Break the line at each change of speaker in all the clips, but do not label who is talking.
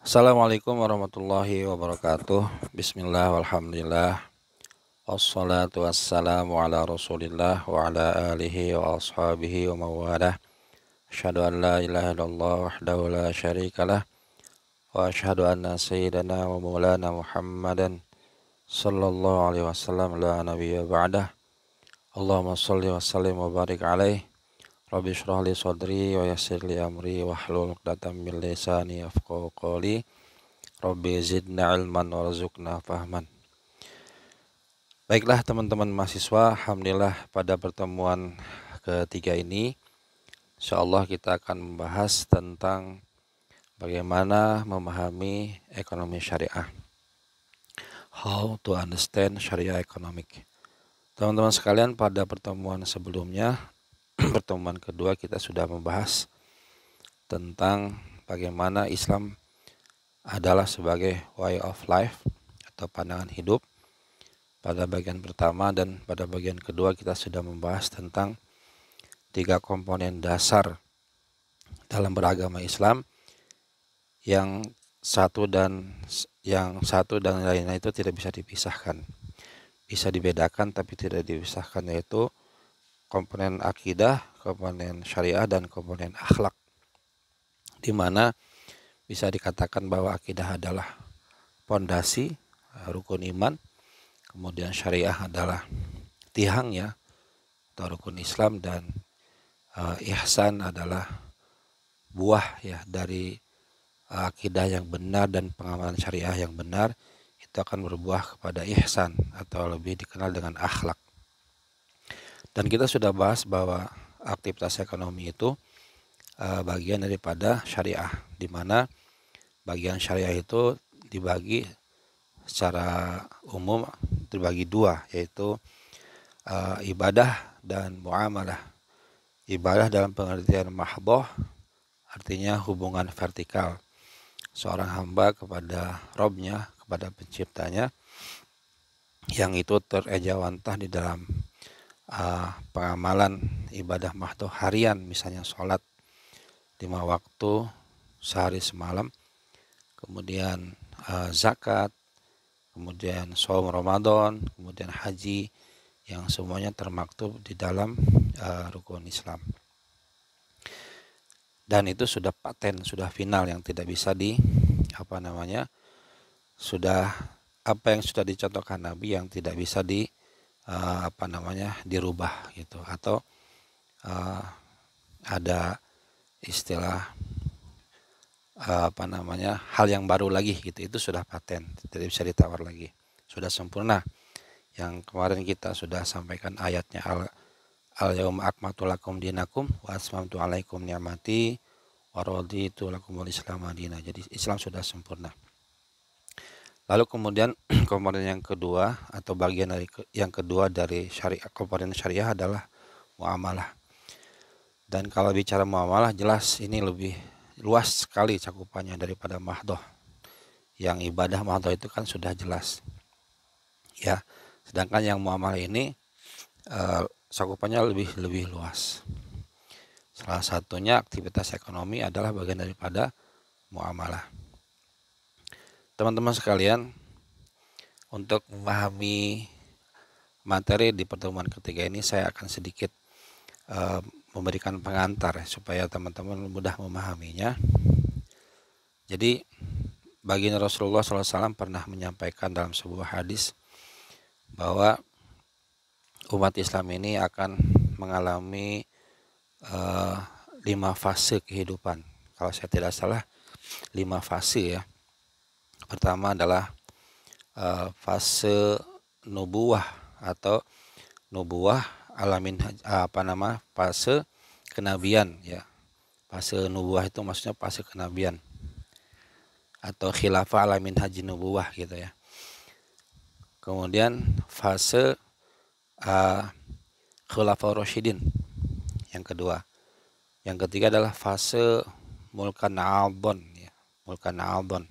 Assalamualaikum warahmatullahi wabarakatuh. Bismillah walhamdulillah. Wassalatu wassalamu ala rasulillah wa ala alihi wa ashabihi wa mawalah. Asyhadu an la ilaha illallah wahdahu la syarikalah. Wa asyhadu anna sayyidana wa maulana Muhammadan sallallahu alaihi wasallam la nabiyya ba'dah. Allahumma salli wa sallim wa barik alaih. Rabbi shrah li sadri wa yassir li amri wahlul 'uqdatam min lisani yafqahu qawli. Rabbi zidna ilman warzuqna fahman. Baiklah teman-teman mahasiswa, alhamdulillah pada pertemuan ketiga ini insyaallah kita akan membahas tentang bagaimana memahami ekonomi syariah. How to understand Sharia economic. Teman-teman sekalian, pada pertemuan sebelumnya, pertemuan kedua, kita sudah membahas tentang bagaimana Islam adalah sebagai way of life atau pandangan hidup pada bagian pertama, dan pada bagian kedua kita sudah membahas tentang tiga komponen dasar dalam beragama Islam yang satu dan lainnya itu tidak bisa dipisahkan. Bisa dibedakan tapi tidak dipisahkan, yaitu komponen akidah, komponen syariah, dan komponen akhlak. Di mana bisa dikatakan bahwa akidah adalah pondasi, rukun iman, kemudian syariah adalah tiangnya atau rukun Islam, dan ihsan adalah buah ya dari akidah yang benar dan pengamalan syariah yang benar. Itu akan berbuah kepada ihsan atau lebih dikenal dengan akhlak. Dan kita sudah bahas bahwa aktivitas ekonomi itu bagian daripada syariah, di mana bagian syariah itu dibagi secara umum terbagi dua, yaitu ibadah dan muamalah. Ibadah dalam pengertian mahdhah, artinya hubungan vertikal seorang hamba kepada Robnya, kepada penciptanya, yang itu terejawantah di dalam pengamalan ibadah mahdhah harian, misalnya sholat 5 waktu sehari semalam, kemudian zakat, kemudian shaum Ramadan, kemudian haji, yang semuanya termaktub di dalam rukun Islam. Dan itu sudah paten, sudah final, yang tidak bisa sudah apa yang sudah dicontohkan Nabi yang tidak bisa dirubah gitu, atau ada istilah hal yang baru lagi gitu. Itu sudah paten, tidak bisa ditawar lagi, sudah sempurna. Yang kemarin kita sudah sampaikan ayatnya, al-yauma akmaltu lakum dinakum wa atmamtu alaikum ni'mati wa raditu lakumul islam madinah. Jadi Islam sudah sempurna. Lalu kemudian komponen yang kedua atau bagian yang kedua dari syariah, komponen syariah adalah muamalah. Dan kalau bicara muamalah, jelas ini lebih luas sekali cakupannya daripada mahdhah. Yang ibadah mahdhah itu kan sudah jelas ya, sedangkan yang muamalah ini cakupannya lebih luas. Salah satunya aktivitas ekonomi adalah bagian daripada muamalah. Teman-teman sekalian, untuk memahami materi di pertemuan ketiga ini, saya akan sedikit memberikan pengantar supaya teman-teman mudah memahaminya. Jadi baginda Rasulullah SAW pernah menyampaikan dalam sebuah hadis bahwa umat Islam ini akan mengalami 5 fase kehidupan. Kalau saya tidak salah 5 fase ya. Pertama adalah fase nubuwah atau nubuwah fase kenabian ya. Fase nubuwah itu maksudnya fase kenabian atau khilafah ala minhaji nubuwah gitu ya. Kemudian fase khulafah rasyidin yang kedua. Yang ketiga adalah fase mulkan aldon ya, mulkan aldon.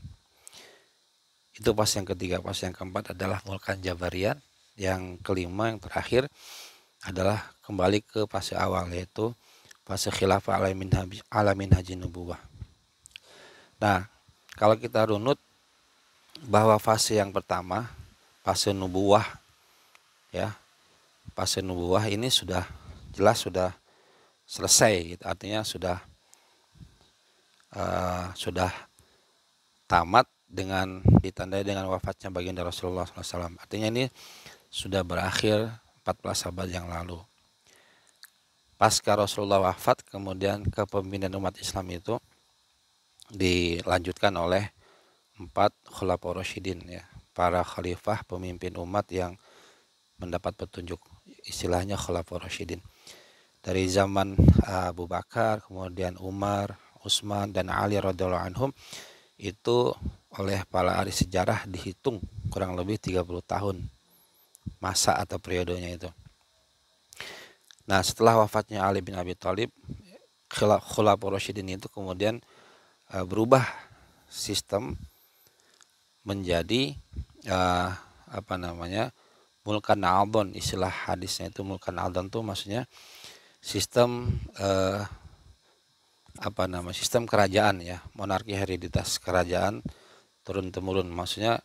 Itu fase yang ketiga. Fase yang keempat adalah mulkan jabariyat. Yang kelima, yang terakhir adalah kembali ke fase awal, yaitu fase khilafah ala minhaji nubuwah. Nah, kalau kita runut bahwa fase yang pertama, fase nubuwah ya, fase nubuwah ini sudah jelas sudah selesai gitu. Artinya sudah tamat dengan ditandai dengan wafatnya baginda Rasulullah SAW. Artinya ini sudah berakhir 14 abad yang lalu. Pasca Rasulullah wafat, kemudian kepemimpinan umat Islam itu dilanjutkan oleh 4 khulafaur rasyidin ya, para khalifah pemimpin umat yang mendapat petunjuk, istilahnya khulafaur rasyidin. Dari zaman Abu Bakar, kemudian Umar, Utsman dan Ali radhiyallahu anhum, itu oleh para ahli sejarah dihitung kurang lebih 30 tahun masa atau periodenya itu. Nah, setelah wafatnya Ali bin Abi Thalib, khulafaur rasyidin itu kemudian berubah sistem menjadi mulkan aldon. Istilah hadisnya itu mulkan aldon tuh maksudnya sistem sistem kerajaan ya, monarki hereditas kerajaan turun temurun. Maksudnya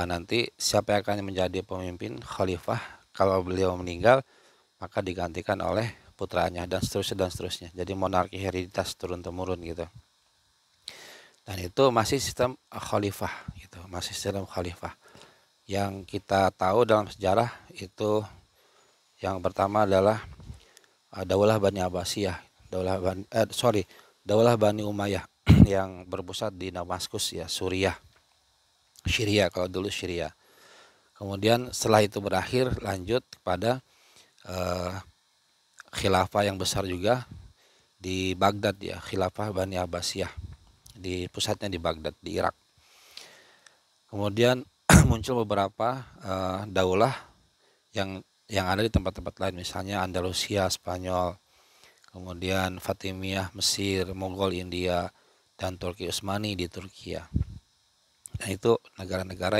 nanti siapa yang akan menjadi pemimpin khalifah, kalau beliau meninggal maka digantikan oleh putranya dan seterusnya. Jadi monarki hereditas turun temurun gitu. Dan itu masih sistem khalifah gitu, masih sistem khalifah. Yang kita tahu dalam sejarah itu yang pertama adalah Daulah Bani Abbasiyah, Daulah Bani Umayyah yang berpusat di Damaskus ya, Syria kalau dulu Syria. Kemudian setelah itu berakhir, lanjut kepada khilafah yang besar juga di Baghdad ya, khilafah Bani Abbasiyah, di pusatnya di Baghdad di Irak. Kemudian muncul beberapa daulah yang ada di tempat-tempat lain, misalnya Andalusia Spanyol, kemudian Fatimiyah Mesir, Mongol India, dan Turki Utsmani di Turkiya. Dan itu negara-negara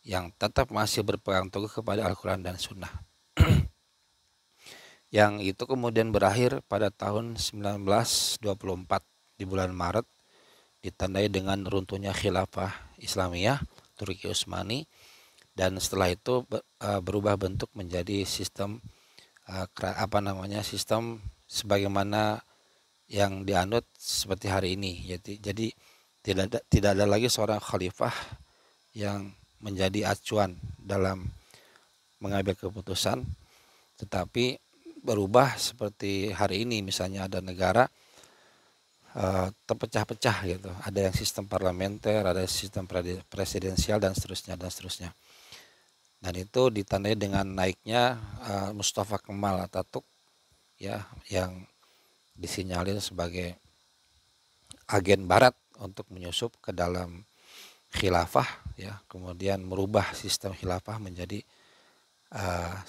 yang tetap masih berpegang teguh kepada Al-Quran dan Sunnah. Yang itu kemudian berakhir pada tahun 1924 di bulan Maret, ditandai dengan runtuhnya khilafah Islamiyah Turki Utsmani, dan setelah itu berubah bentuk menjadi sistem sistem sebagaimana yang dianut seperti hari ini. Jadi tidak ada lagi seorang khalifah yang menjadi acuan dalam mengambil keputusan, tetapi berubah seperti hari ini, misalnya ada negara terpecah-pecah gitu, ada yang sistem parlementer, ada sistem presidensial dan seterusnya. Dan itu ditandai dengan naiknya Mustafa Kemal Atatürk ya, yang disinyalir sebagai agen barat untuk menyusup ke dalam khilafah ya, kemudian merubah sistem khilafah menjadi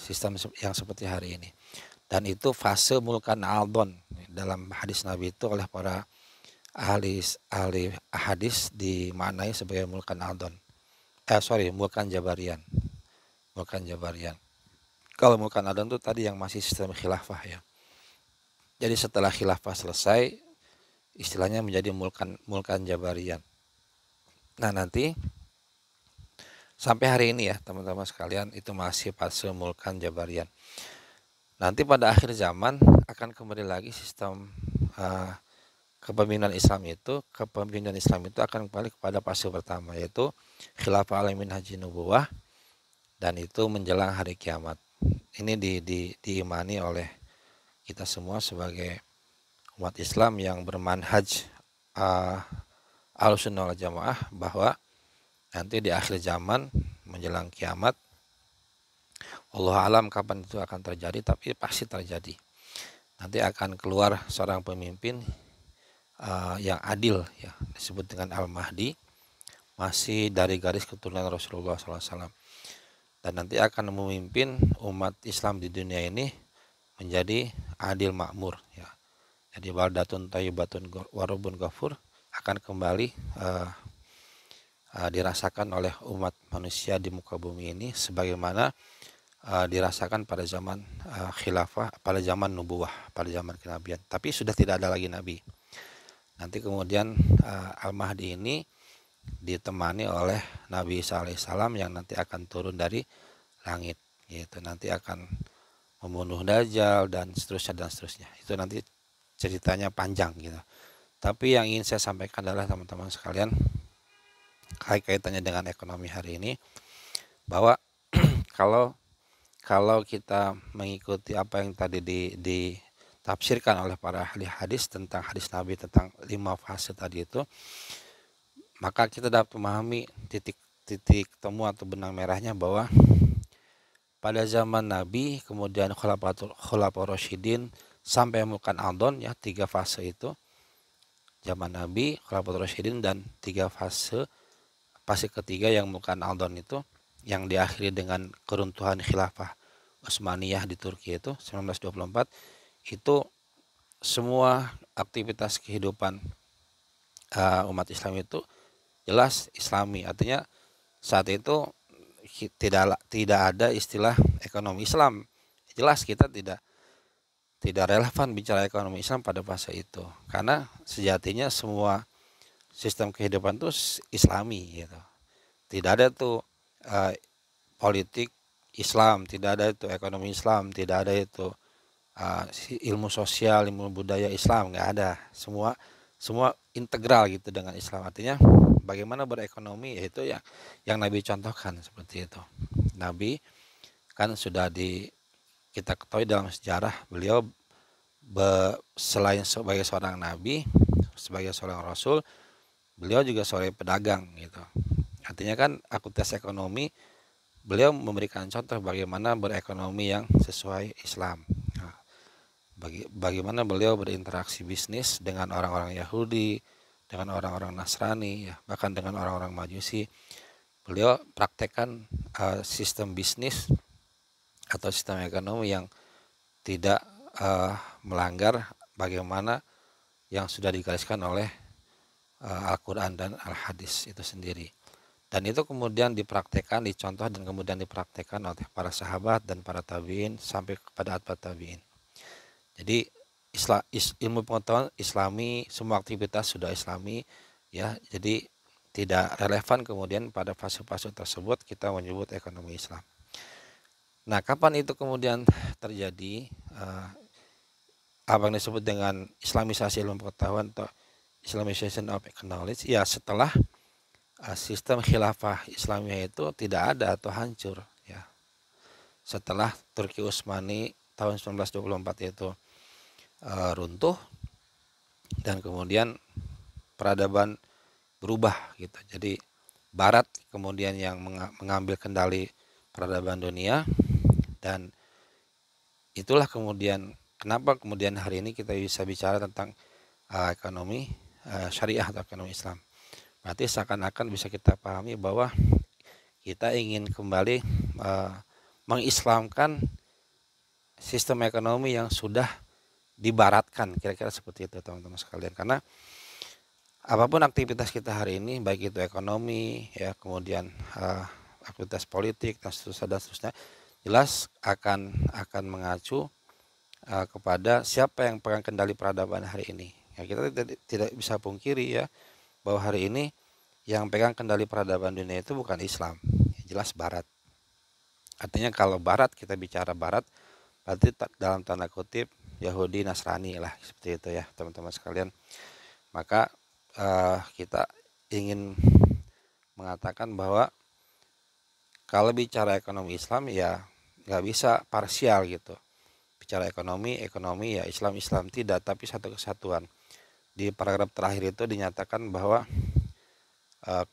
sistem yang seperti hari ini. Dan itu fase mulkan aldon, dalam hadis Nabi itu oleh para ahli hadis dimaknai sebagai mulkan aldon. Mulkan Jabarian. Kalau mulkan aldon itu tadi yang masih sistem khilafah ya. Jadi setelah khilafah selesai, istilahnya menjadi mulkan Jabarian. Nah, nanti sampai hari ini ya teman-teman sekalian, itu masih fase mulkan Jabarian. Nanti pada akhir zaman akan kembali lagi sistem kepemimpinan Islam itu akan kembali kepada fase pertama, yaitu khilafah alamin haji nubuwah, dan itu menjelang hari kiamat. Ini diimani oleh kita semua sebagai umat Islam yang bermanhaj Ahlussunnah wal Jamaah, bahwa nanti di akhir zaman menjelang kiamat, Allah alam kapan itu akan terjadi, tapi pasti terjadi. Nanti akan keluar seorang pemimpin yang adil ya, disebut dengan Al-Mahdi, masih dari garis keturunan Rasulullah SAW, dan nanti akan memimpin umat Islam di dunia ini menjadi adil makmur ya. Jadi baldatun thayyibatun wa rabbun ghafur akan kembali dirasakan oleh umat manusia di muka bumi ini sebagaimana dirasakan pada zaman khilafah, pada zaman nubuwah, pada zaman kenabian. Tapi sudah tidak ada lagi nabi. Nanti kemudian Al-Mahdi ini ditemani oleh Nabi Isa alaihissalam yang nanti akan turun dari langit gitu, nanti akan membunuh Dajjal dan seterusnya. Itu nanti ceritanya panjang gitu. Tapi yang ingin saya sampaikan adalah teman-teman sekalian, kaitannya dengan ekonomi hari ini, bahwa kalau kita mengikuti apa yang tadi ditafsirkan oleh para ahli hadis tentang hadis Nabi tentang 5 fase tadi itu, maka kita dapat memahami titik temu atau benang merahnya bahwa pada zaman Nabi, kemudian Khulafaur Rasyidin sampai Mulkan Adon, ya 3 fase itu, zaman Nabi, Khulafaur Rasyidin, dan 3 fase ketiga yang Mulkan Adon itu, yang diakhiri dengan keruntuhan khilafah Utsmaniyah di Turki itu 1924, itu semua aktivitas kehidupan umat Islam itu jelas Islami. Artinya saat itu tidak ada istilah ekonomi Islam. Jelas kita tidak relevan bicara ekonomi Islam pada fase itu, karena sejatinya semua sistem kehidupan itu Islami gitu. Tidak ada tuh politik Islam, tidak ada itu ekonomi Islam, tidak ada itu ilmu sosial, ilmu budaya Islam, nggak ada. Semua integral gitu dengan Islam. Artinya bagaimana berekonomi, yaitu yang Nabi contohkan seperti itu. Nabi kan sudah kita ketahui dalam sejarah, beliau selain sebagai seorang nabi, sebagai seorang rasul, beliau juga seorang pedagang gitu. Artinya kan aktivitas ekonomi, beliau memberikan contoh bagaimana berekonomi yang sesuai Islam. Nah, bagaimana beliau berinteraksi bisnis dengan orang-orang Yahudi, dengan orang-orang Nasrani, ya, bahkan dengan orang-orang Majusi. Beliau praktekkan sistem bisnis atau sistem ekonomi yang tidak melanggar bagaimana yang sudah digariskan oleh Al-Quran dan Al-Hadis itu sendiri. Dan itu kemudian dipraktekkan, dicontoh dan kemudian dipraktekkan oleh para sahabat dan para tabi'in sampai kepada atba'ut tabi'in. Jadi ilmu pengetahuan Islami, semua aktivitas sudah Islami, ya. Jadi tidak relevan kemudian pada fase-fase tersebut kita menyebut ekonomi Islam. Nah, kapan itu kemudian terjadi apa yang disebut dengan Islamisasi ilmu pengetahuan atau Islamization of knowledge? Ya, setelah sistem khilafah Islamiyah itu tidak ada atau hancur, ya. Setelah Turki Utsmani tahun 1924 itu runtuh, dan kemudian peradaban berubah gitu. Jadi Barat kemudian yang mengambil kendali peradaban dunia, dan itulah kemudian kenapa kemudian hari ini kita bisa bicara tentang ekonomi syariah atau ekonomi Islam. Berarti seakan-akan bisa kita pahami bahwa kita ingin kembali mengislamkan sistem ekonomi yang sudah dibaratkan, kira-kira seperti itu teman-teman sekalian. Karena apapun aktivitas kita hari ini, baik itu ekonomi, ya, kemudian aktivitas politik dan seterusnya, jelas akan mengacu kepada siapa yang pegang kendali peradaban hari ini. Ya, kita tidak bisa pungkiri, ya, bahwa hari ini yang pegang kendali peradaban dunia itu bukan Islam, jelas Barat. Artinya kalau Barat, kita bicara Barat, berarti dalam tanda kutip Yahudi, Nasrani lah, seperti itu ya teman-teman sekalian. Maka kita ingin mengatakan bahwa kalau bicara ekonomi Islam, ya nggak bisa parsial gitu. Bicara ekonomi ya Islam tidak, tapi satu kesatuan. Di paragraf terakhir itu dinyatakan bahwa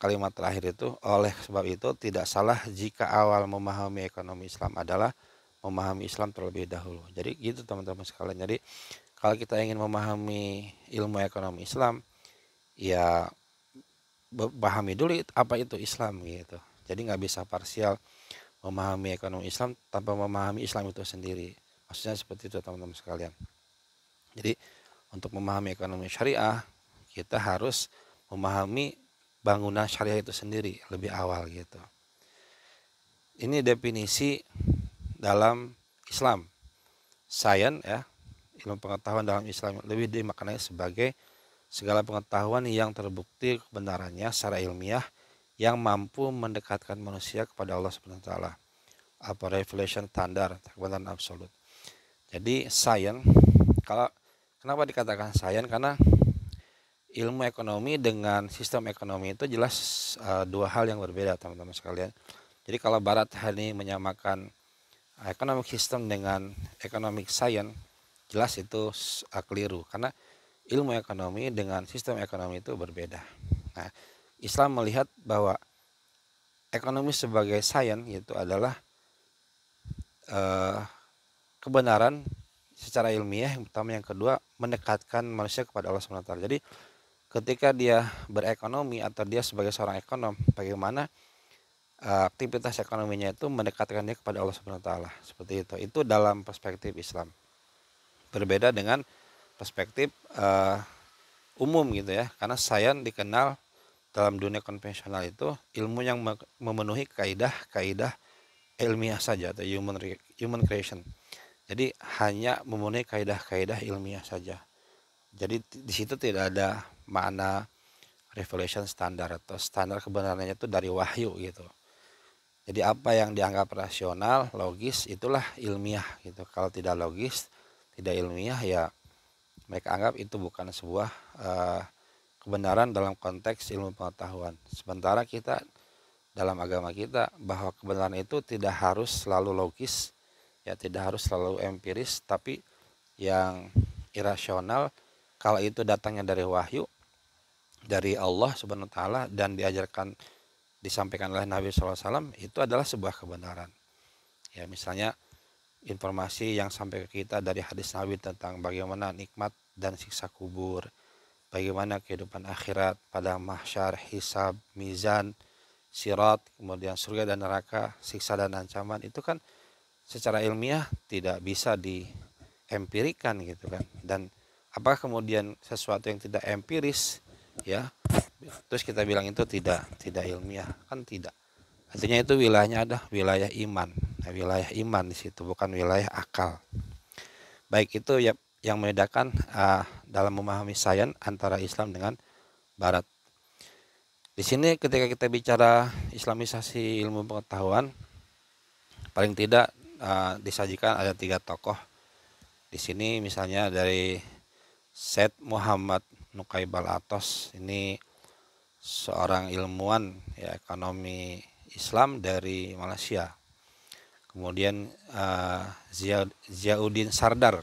kalimat terakhir itu, oleh sebab itu tidak salah jika awal memahami ekonomi Islam adalah memahami Islam terlebih dahulu. Jadi gitu teman-teman sekalian. Jadi kalau kita ingin memahami ilmu ekonomi Islam, ya pahami dulu apa itu Islam gitu. Jadi nggak bisa parsial memahami ekonomi Islam tanpa memahami Islam itu sendiri. Maksudnya seperti itu teman-teman sekalian. Jadi untuk memahami ekonomi syariah, kita harus memahami bangunan syariah itu sendiri lebih awal gitu. Ini definisi dalam Islam. Sains, ya, ilmu pengetahuan dalam Islam lebih dimaknai sebagai segala pengetahuan yang terbukti kebenarannya secara ilmiah yang mampu mendekatkan manusia kepada Allah Subhanahu wa taala. Apa revelation standar, kebenaran absolut. Jadi sains, kalau kenapa dikatakan sains? Karena ilmu ekonomi dengan sistem ekonomi itu jelas dua hal yang berbeda, teman-teman sekalian. Jadi kalau Barat hari ini menyamakan economic system dengan economic science, jelas itu keliru, karena ilmu ekonomi dengan sistem ekonomi itu berbeda. Nah, Islam melihat bahwa ekonomi sebagai sains itu adalah kebenaran secara ilmiah yang pertama, yang kedua mendekatkan manusia kepada Allah SWT. Jadi ketika dia berekonomi atau dia sebagai seorang ekonom, bagaimana aktivitas ekonominya itu mendekatkan dia kepada Allah SWT. Seperti itu. Itu dalam perspektif Islam. Berbeda dengan perspektif umum gitu ya. Karena sains dikenal dalam dunia konvensional itu ilmu yang memenuhi kaidah ilmiah saja atau human creation. Jadi hanya memenuhi kaidah ilmiah saja. Jadi di situ tidak ada makna revelation standar atau standar kebenarannya itu dari wahyu gitu. Jadi apa yang dianggap rasional, logis, itulah ilmiah gitu. Kalau tidak logis, tidak ilmiah, ya mereka anggap itu bukan sebuah kebenaran dalam konteks ilmu pengetahuan. Sementara kita dalam agama kita bahwa kebenaran itu tidak harus selalu logis, ya tidak harus selalu empiris, tapi yang irasional kalau itu datangnya dari wahyu dari Allah Subhanahu wa taala dan disampaikan oleh Nabi SAW, itu adalah sebuah kebenaran. Ya, misalnya informasi yang sampai ke kita dari hadis Nabi tentang bagaimana nikmat dan siksa kubur, bagaimana kehidupan akhirat, pada mahsyar, hisab, mizan, sirat, kemudian surga dan neraka, siksa dan ancaman, itu kan secara ilmiah tidak bisa diempirikan gitu kan. Dan apakah kemudian sesuatu yang tidak empiris ya terus kita bilang itu tidak ilmiah? Kan tidak. Artinya itu wilayahnya ada wilayah iman. Nah, wilayah iman di situ, bukan wilayah akal. Baik, itu ya yang membedakan dalam memahami sains antara Islam dengan Barat. Di sini ketika kita bicara Islamisasi ilmu pengetahuan, paling tidak disajikan ada 3 tokoh. Di sini misalnya dari Syed Muhammad Nukaibal Atos, ini seorang ilmuwan ya ekonomi Islam dari Malaysia. Kemudian Ziauddin Sardar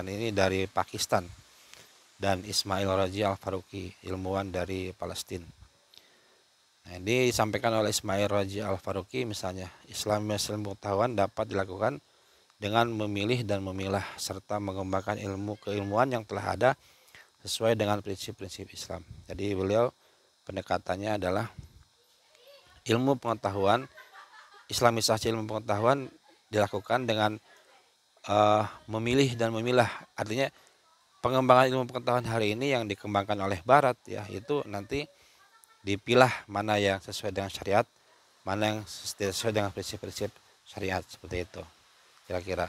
ini dari Pakistan, dan Ismail Raji Al-Faruqi, ilmuwan dari Palestina. Nah, ini disampaikan oleh Ismail Raji Al-Faruqi misalnya, Islamisasi ilmu pengetahuan dapat dilakukan dengan memilih dan memilah serta mengembangkan ilmu keilmuan yang telah ada sesuai dengan prinsip-prinsip Islam. Jadi beliau pendekatannya adalah ilmu pengetahuan, Islamisasi ilmu pengetahuan dilakukan dengan memilih dan memilah. Artinya pengembangan ilmu pengetahuan hari ini yang dikembangkan oleh Barat ya, itu nanti dipilah mana yang sesuai dengan syariat, mana yang tidak sesuai dengan prinsip-prinsip syariat, seperti itu kira-kira.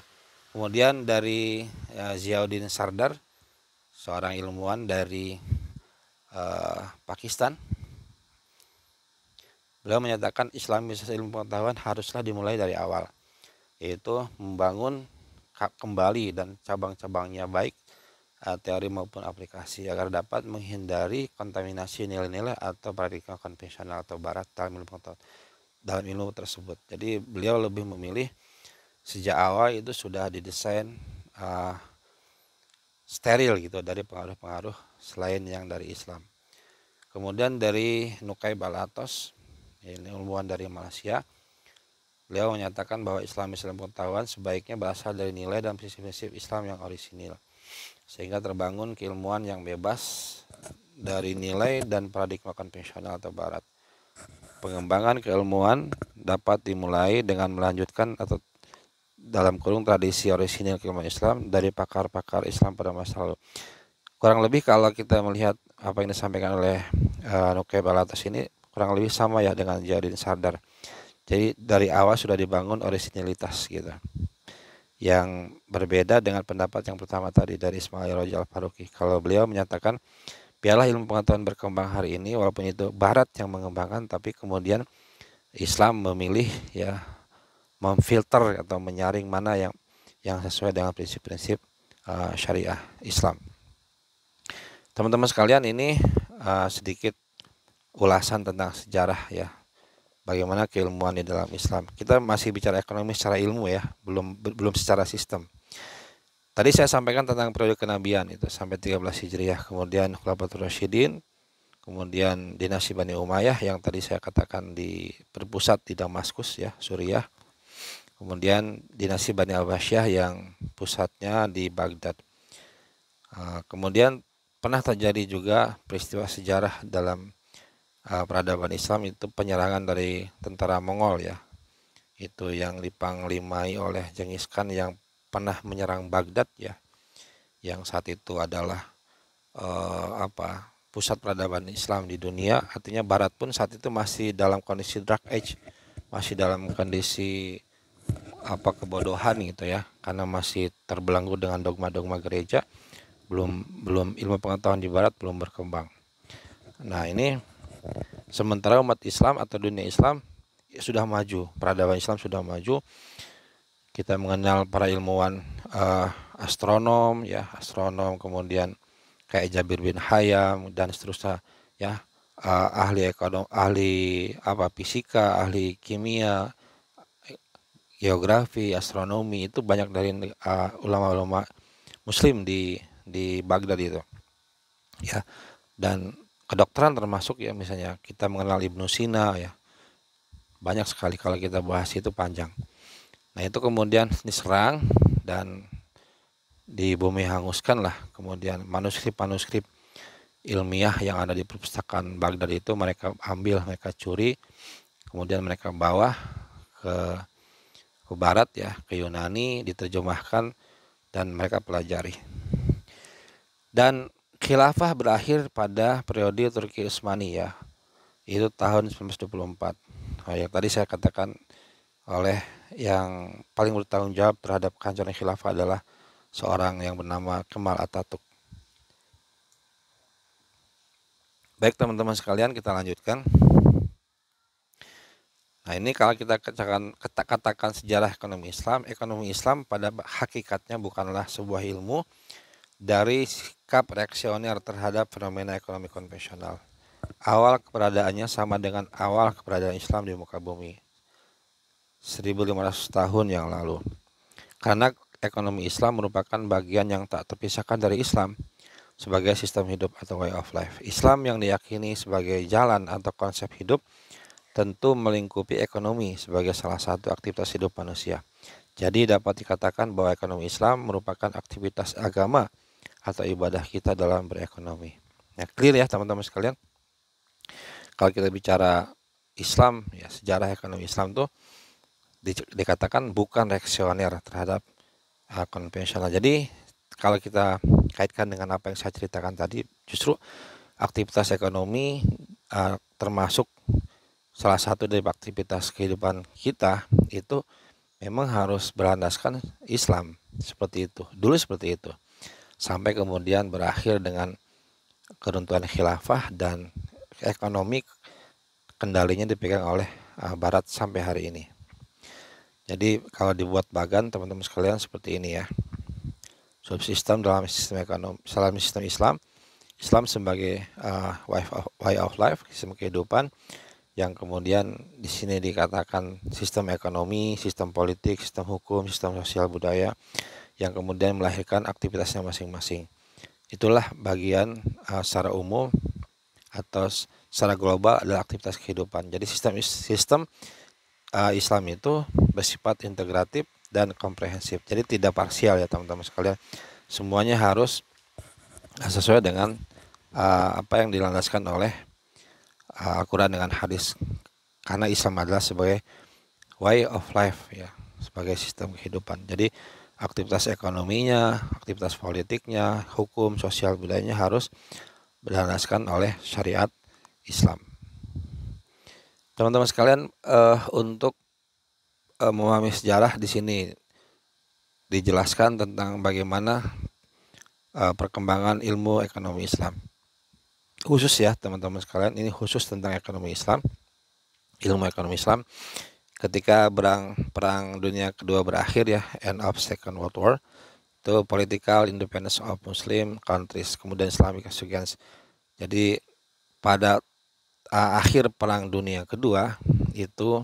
Kemudian dari Ziauddin Sardar, seorang ilmuwan dari Pakistan, beliau menyatakan Islamisasi ilmu pengetahuan haruslah dimulai dari awal, yaitu membangun kembali dan cabang-cabangnya baik teori maupun aplikasi agar dapat menghindari kontaminasi nilai-nilai atau paradigma konvensional atau Barat dalam ilmu tersebut. Jadi beliau lebih memilih sejak awal itu sudah didesain steril gitu dari pengaruh-pengaruh selain yang dari Islam. Kemudian dari Nukaibal Atos, ini ilmuwan dari Malaysia, beliau menyatakan bahwa Islamisasi ilmu pengetahuan sebaiknya berasal dari nilai dan prinsip-prinsip Islam yang orisinil, sehingga terbangun keilmuan yang bebas dari nilai dan paradigma konvensional atau Barat. Pengembangan keilmuan dapat dimulai dengan melanjutkan atau dalam kurung tradisi orisinil keilmuan Islam dari pakar-pakar Islam pada masa lalu. Kurang lebih kalau kita melihat apa yang disampaikan oleh Nukaibal Atos ini kurang lebih sama ya dengan Ziauddin Sardar. Jadi dari awal sudah dibangun orisinilitas gitu. yang berbeda dengan pendapat yang pertama tadi dari Ismail Roji Al-Faruqi. Kalau beliau menyatakan biarlah ilmu pengetahuan berkembang hari ini, walaupun itu Barat yang mengembangkan, tapi kemudian Islam memilih ya memfilter atau menyaring mana yang sesuai dengan prinsip-prinsip syariah Islam. Teman-teman sekalian, ini sedikit ulasan tentang sejarah ya, bagaimana keilmuan di dalam Islam. Kita masih bicara ekonomi secara ilmu ya, belum secara sistem. Tadi saya sampaikan tentang periode kenabian itu sampai 13 Hijriah, kemudian Khulafatur Rasyidin, kemudian dinasti Bani Umayyah yang tadi saya katakan berpusat di Damaskus ya, Suriah. Kemudian dinasti Bani Abbasiyah yang pusatnya di Baghdad. Kemudian pernah terjadi juga peristiwa sejarah dalam peradaban Islam, itu penyerangan dari tentara Mongol ya. Itu yang dipanglimai oleh Genghis Khan yang pernah menyerang Baghdad ya. Yang saat itu adalah pusat peradaban Islam di dunia. Artinya Barat pun saat itu masih dalam kondisi dark age, masih dalam kondisi kebodohan gitu ya, karena masih terbelenggu dengan dogma-dogma gereja, belum ilmu pengetahuan di Barat belum berkembang. Nah, ini sementara umat Islam atau dunia Islam ya sudah maju, peradaban Islam sudah maju. Kita mengenal para ilmuwan astronom, kemudian kayak Jabir bin Hayam dan seterusnya ya, ahli ekonomi, ahli fisika, ahli kimia, geografi, astronomi, itu banyak dari ulama-ulama Muslim di Baghdad itu ya. Dan kedokteran termasuk ya, misalnya kita mengenal Ibnu Sina ya, banyak sekali, kalau kita bahas itu panjang. Nah, itu kemudian diserang dan di bumi hanguskan lah. Kemudian manuskrip ilmiah yang ada di perpustakaan Baghdad itu mereka ambil, mereka curi, kemudian mereka bawa ke Barat ya, ke Yunani, diterjemahkan dan mereka pelajari. Dan khilafah berakhir pada periode Turki Utsmani ya, itu tahun 1924. Yang tadi saya katakan oleh yang paling bertanggung jawab terhadap kehancuran khilafah adalah seorang yang bernama Kemal Atatürk. Baik teman-teman sekalian, kita lanjutkan. Nah, ini kalau kita katakan sejarah ekonomi Islam pada hakikatnya bukanlah sebuah ilmu dari sikap reaksioner terhadap fenomena ekonomi konvensional. Awal keberadaannya sama dengan awal keberadaan Islam di muka bumi 1500 tahun yang lalu. Karena ekonomi Islam merupakan bagian yang tak terpisahkan dari Islam sebagai sistem hidup atau way of life. Islam yang diyakini sebagai jalan atau konsep hidup tentu melingkupi ekonomi sebagai salah satu aktivitas hidup manusia. Jadi dapat dikatakan bahwa ekonomi Islam merupakan aktivitas agama atau ibadah kita dalam berekonomi. Nah, clear ya teman-teman sekalian. Kalau kita bicara Islam, ya sejarah ekonomi Islam tuh dikatakan bukan reaksioner terhadap konvensional. Jadi kalau kita kaitkan dengan apa yang saya ceritakan tadi, justru aktivitas ekonomi termasuk salah satu dari aktivitas kehidupan kita itu memang harus berlandaskan Islam, seperti itu. Dulu seperti itu. Sampai kemudian berakhir dengan keruntuhan khilafah dan ekonomi kendalinya dipegang oleh Barat sampai hari ini. Jadi kalau dibuat bagan teman-teman sekalian seperti ini ya. Subsistem dalam sistem ekonomi, dalam sistem Islam sebagai way of life, sistem kehidupan, yang kemudian di sini dikatakan sistem ekonomi, sistem politik, sistem hukum, sistem sosial budaya, yang kemudian melahirkan aktivitasnya masing-masing. Itulah bagian secara umum atau secara global adalah aktivitas kehidupan. Jadi sistem Islam itu bersifat integratif dan komprehensif. Jadi tidak parsial ya teman-teman sekalian. Semuanya harus sesuai dengan apa yang dilandaskan oleh Al-Quran dengan hadis, karena Islam adalah sebagai way of life ya, sebagai sistem kehidupan. Jadi aktivitas ekonominya, aktivitas politiknya, hukum, sosial, budayanya harus berlandaskan oleh syariat Islam. Teman-teman sekalian, untuk memahami sejarah di sini dijelaskan tentang bagaimana perkembangan ilmu ekonomi Islam. Khusus ya teman-teman sekalian, ini khusus tentang ekonomi Islam, ilmu ekonomi Islam. Ketika perang dunia kedua berakhir ya, end of Second World War, itu political independence of Muslim countries, kemudian Islamic insurgence. Jadi pada akhir perang dunia kedua itu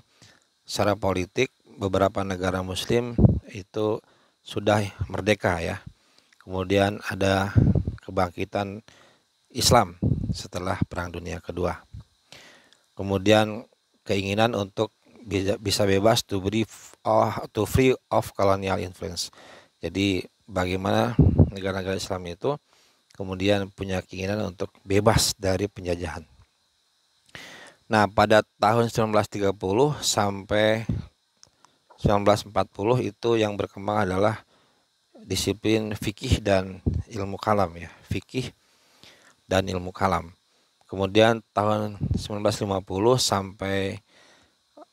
secara politik beberapa negara Muslim itu sudah merdeka ya. Kemudian ada kebangkitan Islam setelah Perang Dunia Kedua. Kemudian keinginan untuk bisa bebas to free of colonial influence. Jadi bagaimana negara-negara Islam itu kemudian punya keinginan untuk bebas dari penjajahan. Nah, pada tahun 1930 sampai 1940 itu yang berkembang adalah disiplin fikih dan ilmu kalam ya, fikih dan ilmu kalam. Kemudian tahun 1950 sampai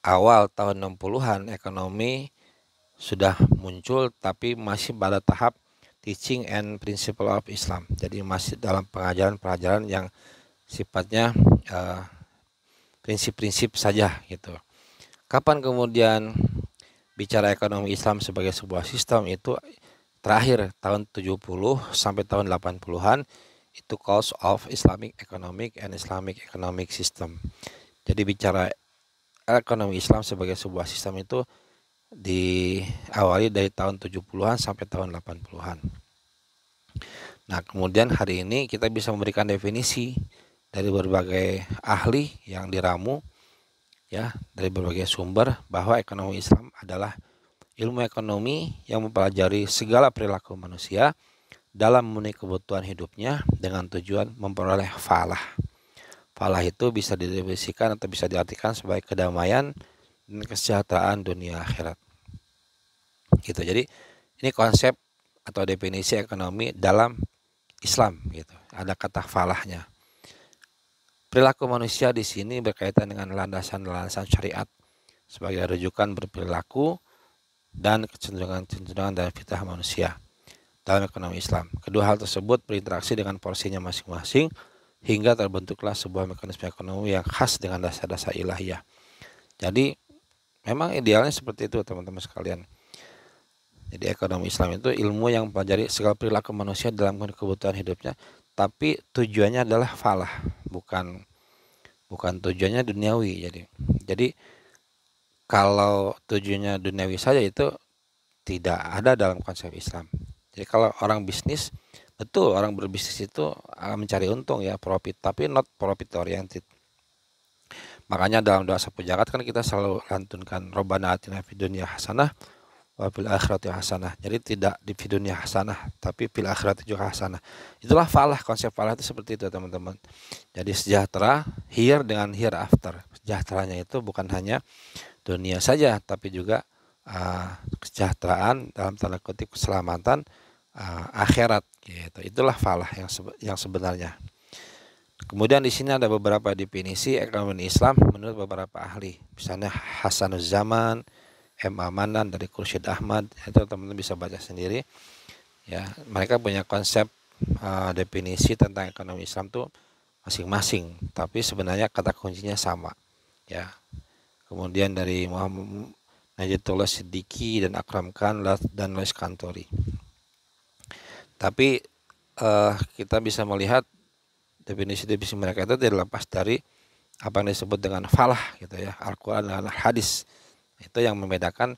awal tahun 60-an ekonomi sudah muncul, tapi masih pada tahap teaching and principle of Islam. Jadi masih dalam pengajaran-pengajaran yang sifatnya prinsip-prinsip saja gitu. Kapan kemudian bicara ekonomi Islam sebagai sebuah sistem itu terakhir tahun 70 sampai tahun 80-an, itu cause of Islamic economic and Islamic economic system. Jadi bicara ekonomi Islam sebagai sebuah sistem itu diawali dari tahun 70-an sampai tahun 80-an. Nah, kemudian hari ini kita bisa memberikan definisi dari berbagai ahli yang diramu ya, dari berbagai sumber, bahwa ekonomi Islam adalah ilmu ekonomi yang mempelajari segala perilaku manusia dalam memenuhi kebutuhan hidupnya dengan tujuan memperoleh falah. Falah itu bisa didefinisikan atau bisa diartikan sebagai kedamaian dan kesejahteraan dunia akhirat. Gitu. Jadi ini konsep atau definisi ekonomi dalam Islam gitu. Ada kata falahnya. Perilaku manusia di sini berkaitan dengan landasan-landasan syariat sebagai rujukan berperilaku dan kecenderungan dan fitrah manusia dalam ekonomi Islam. Kedua hal tersebut berinteraksi dengan porsinya masing-masing hingga terbentuklah sebuah mekanisme ekonomi yang khas dengan dasar-dasar ilahiyah. Jadi memang idealnya seperti itu teman-teman sekalian. Jadi ekonomi Islam itu ilmu yang mempelajari segala perilaku manusia dalam kebutuhan hidupnya, tapi tujuannya adalah falah, bukan tujuannya duniawi. Jadi kalau tujuannya duniawi saja itu tidak ada dalam konsep Islam. Jadi kalau orang bisnis, betul orang berbisnis itu mencari untung ya, profit, tapi not profit oriented. Makanya dalam doa sapu jagat kan kita selalu lantunkan Rabbana atina fid dunya hasanah wa fil akhirati hasanah. Jadi tidak di fid dunya hasanah, tapi fil akhirati juga hasanah. Itulah falah, konsep falah itu seperti itu teman-teman. Jadi sejahtera here dengan hereafter. Sejahteranya itu bukan hanya dunia saja, tapi juga kesejahteraan dalam tanda kutip keselamatan akhirat gitu. Itulah falah yang sebenarnya. Kemudian di sini ada beberapa definisi ekonomi Islam menurut beberapa ahli. Misalnya Hasanuz Zaman, M. Amanan dari Khursyid Ahmad, itu teman-teman bisa baca sendiri. Ya, mereka punya konsep definisi tentang ekonomi Islam tuh masing-masing, tapi sebenarnya kata kuncinya sama. Ya. Kemudian dari Muhammad Najatullah Siddiqi dan Akram Khan dan Lois Kantori. Tapi kita bisa melihat definisi-definisi mereka itu tidak lepas dari apa yang disebut dengan falah gitu ya, Al-Quran dan hadis. Itu yang membedakan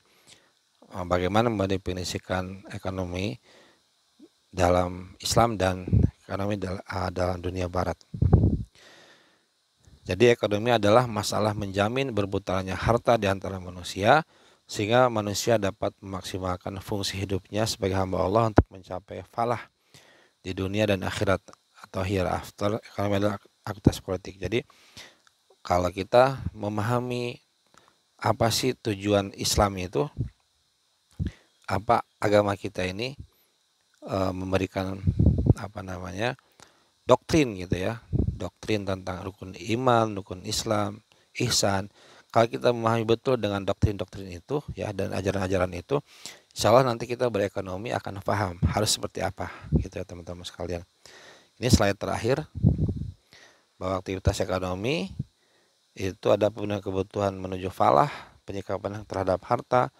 bagaimana mendefinisikan ekonomi dalam Islam dan ekonomi dalam dunia barat. Jadi ekonomi adalah masalah menjamin berputarnya harta di antara manusia sehingga manusia dapat memaksimalkan fungsi hidupnya sebagai hamba Allah untuk mencapai falah di dunia dan akhirat atau hereafter. Ekonomi adalah aktivitas politik. Jadi kalau kita memahami apa sih tujuan Islam itu, apa agama kita ini memberikan doktrin gitu ya, doktrin tentang rukun iman, rukun Islam, ihsan. Kalau kita memahami betul dengan doktrin-doktrin itu ya dan ajaran-ajaran itu Insya Allah nanti kita berekonomi akan paham harus seperti apa gitu ya teman-teman sekalian. Ini slide terakhir bahwa aktivitas ekonomi itu ada punya kebutuhan menuju falah, penyikapan terhadap harta,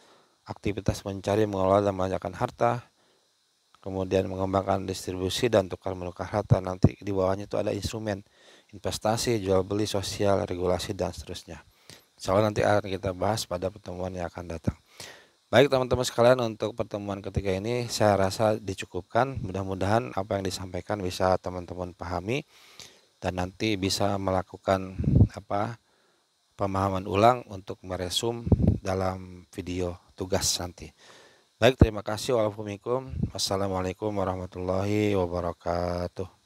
aktivitas mencari, mengelola dan melancarkan harta, kemudian mengembangkan distribusi dan tukar menukar harta. Nanti di bawahnya itu ada instrumen investasi, jual beli, sosial, regulasi dan seterusnya. Insya Allah nanti akan kita bahas pada pertemuan yang akan datang. Baik teman-teman sekalian, untuk pertemuan ketiga ini saya rasa dicukupkan. Mudah-mudahan apa yang disampaikan bisa teman-teman pahami dan nanti bisa melakukan pemahaman ulang untuk meresum dalam video tugas nanti. Baik, terima kasih. Wassalamualaikum warahmatullahi wabarakatuh.